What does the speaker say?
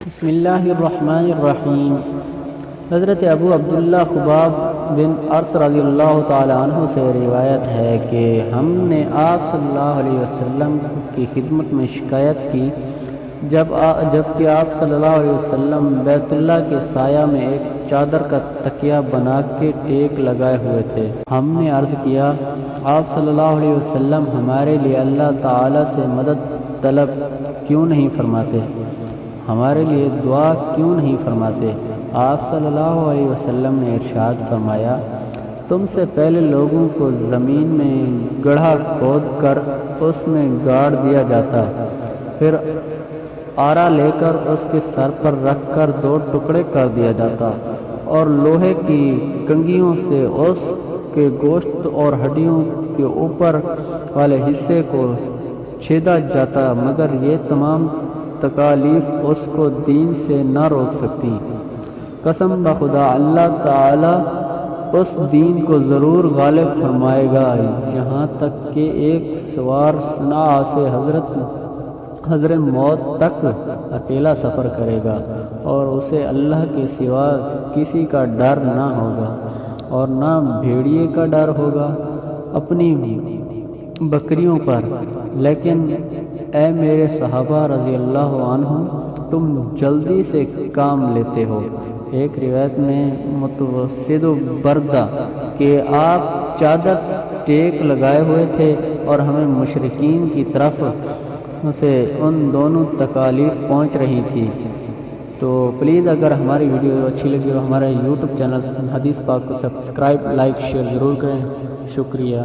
بسم اللہ الرحمن الرحیم۔ حضرت ابو عبداللہ خباب بن ارت رضی اللہ تعالی عنہ سے روایت ہے کہ ہم نے آپ صلی اللہ علیہ وسلم کی خدمت میں شکایت کی جبکہ آپ صلی اللہ علیہ وسلم بیت اللہ کے سایہ میں ایک چادر کا تکیہ بنا کے ٹیک لگائے ہوئے تھے۔ ہم نے عرض کیا، آپ صلی اللہ علیہ وسلم ہمارے لیے اللہ تعالی سے مدد طلب کیوں نہیں فرماتے، ہمارے لیے دعا کیوں نہیں فرماتے؟ آپ صلی اللہ علیہ وسلم نے ارشاد فرمایا، تم سے پہلے لوگوں کو زمین میں گڑھا کھود کر اس میں گاڑ دیا جاتا، پھر آرا لے کر اس کے سر پر رکھ کر 2 ٹکڑے کر دیا جاتا اور لوہے کی کنگھیوں سے اس کے گوشت اور ہڈیوں کے اوپر والے حصے کو چھیدا جاتا، مگر یہ تمام تکالیف اس کو دین سے نہ روک سکتی۔ قسم بخدا اللہ تعالی اس دین کو ضرور غالب فرمائے گا، یہاں تک کہ ایک سوار صنعاء سے حضر موت تک اکیلا سفر کرے گا اور اسے اللہ کے سوا کسی کا ڈر نہ ہوگا اور نہ بھیڑیے کا ڈر ہوگا اپنی بکریوں پر۔ لیکن اے میرے صحابہ رضی اللہ عنہ، تم جلدی سے کام لیتے ہو۔ ایک روایت میں متوسد بردہ کہ آپ چادر ٹیک لگائے ہوئے تھے اور ہمیں مشرکین کی طرف سے ان دونوں تکالیف پہنچ رہی تھی۔ تو پلیز اگر ہماری ویڈیو اچھی لگی ہو ہمارے یوٹیوب چینل حدیث پاک کو سبسکرائب، لائک، شیئر ضرور کریں۔ شکریہ۔